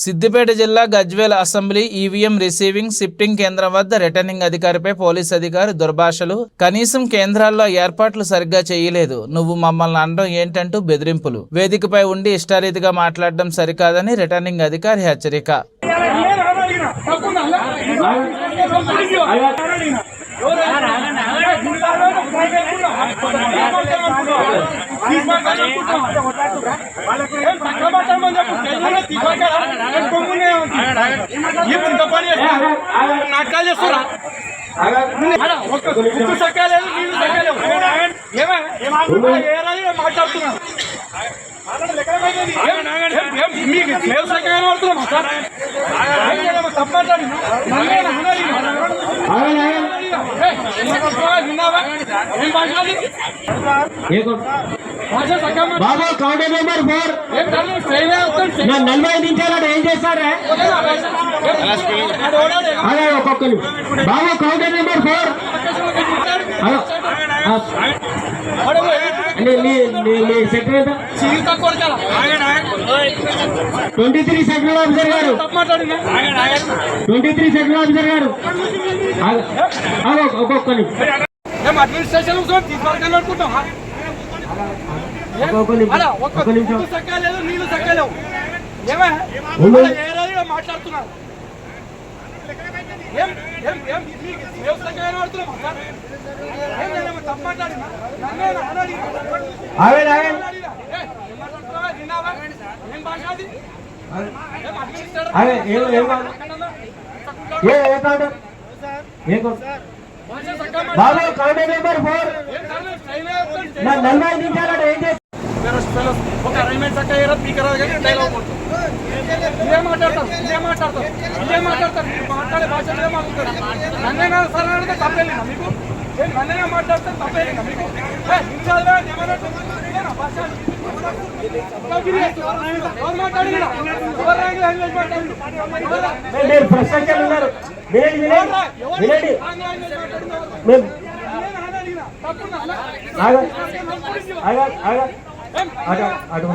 సిద్దిపేట జిల్లా Gajwel assembly EVM receiving shifting కేంద్రం వద్ద రిటర్నింగ్ అధికారిపై పోలీస్ అధికారి దుర్భాషలు. కనీసం కేంద్రాల్లో ఏర్పాట్లు సరిగ్గా చేయలేదు, నువ్వు మమ్మల్ని అనడం ఏంటంటూ బెదిరింపులు. వేదికపై ఉండి ఇష్టారీతిగా మాట్లాడడం సరికాదని రిటర్నింగ్ అధికారి హెచ్చరిక. నాటకాలు చేస్తారా? సక్కలేదు, నీళ్ళు సక్కలేవు. మాట్లాడుతున్నా మీకు సేవ సక్కగా పడుతున్నామా సార్? తప్పట్లాడి బాబు కౌంటర్ నెంబర్ 4 నలభై నిమిషాలు ఏం చేస్తారా? అదే ఒక్కొక్కరు బాబు counter number 4 secretary 23 secretary officer గారు 23 సెక్రటరీ ఆఫీసర్ గారు ఒక్కొక్కరు అడ్మినిస్ట్రేషన్ తీసుకుంటాం. సక్కలేదు, నీళ్ళు సక్కలేవు. మాట్లాడుతున్నారు బాబు కౌంటర్ నెంబర్ 4 నలభై నిమిషాలు ఏం చేస్తారు? ఒక అరేంజ్మెంట్ చక్కగా స్పీకర్ డైలాగ్ ఇదే మాట్లాడతారు మీరు మాట్లాడే భాష మాట్లాడతారు. నన్నే సార్ అడిగితే తప్పేలేదా మీకు? నన్నే మాట్లాడతారు తప్పేలేదా మీకు? ప్రశ్నలు ఉన్నారు, వినండి. అటు